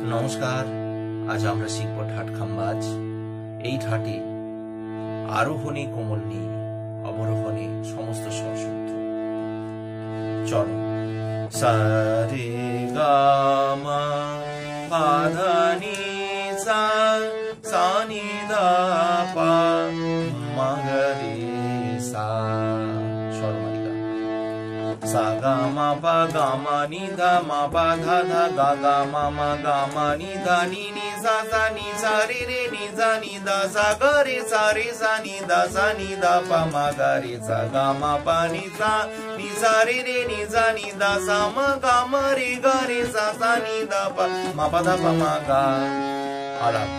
নমস্কার, আজ আমরা শিখব ঠাট খাম্বাজ। এই ঠাটে আরোহণে কোমল নেই, অবরোহণে সমস্ত স্বরশুদ্ধ। চলো, সা রে গা মা পা ধা নি সা, সা নি ধা পা, মা গা রে সা, স্বরমালিকা। সা গা মা পা গা মা নি ধা মা পা ধা ধা গা গা মা মা গা মা নি ধা নি নি সা সা নি সা রে রে নি সা নি ধা সা গা রে সা নি ধা সা নি ধা পা মা গা রে সা গা মা পা নি সা রে রে নি সা নি ধা সা মা গা মা রে গা রে সা সা নি ধা পা মা পা ধা পা মা গা। আলাপ